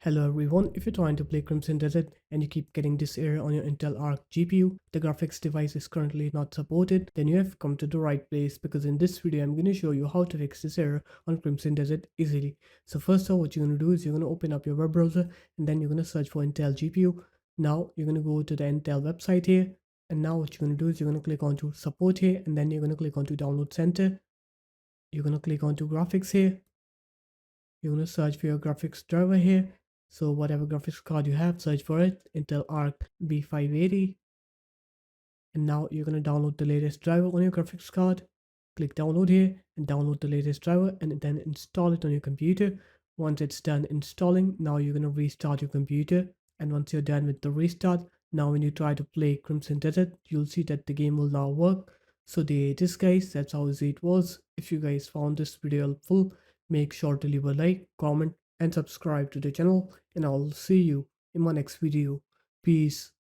Hello everyone, if you're trying to play Crimson Desert and you keep getting this error on your Intel Arc GPU, the graphics device is currently not supported, then you have come to the right place because in this video I'm going to show you how to fix this error on Crimson Desert easily. So first off, what you're going to do is you're going to open up your web browser and then you're going to search for Intel GPU. Now you're going to go to the Intel website here, and now what you're going to do is you're going to click onto support here, and then you're going to click onto download center. You're going to click onto graphics here. You're going to search for your graphics driver here. So whatever graphics card you have, search for it, Intel Arc B580. And now you're going to download the latest driver on your graphics card. Click download here and download the latest driver and then install it on your computer. Once it's done installing, now you're going to restart your computer. And once you're done with the restart, now when you try to play Crimson Desert, you'll see that the game will now work. So there it is guys, that's how easy it was. If you guys found this video helpful, make sure to leave a like, comment and subscribe to the channel, and I'll see you in my next video. Peace.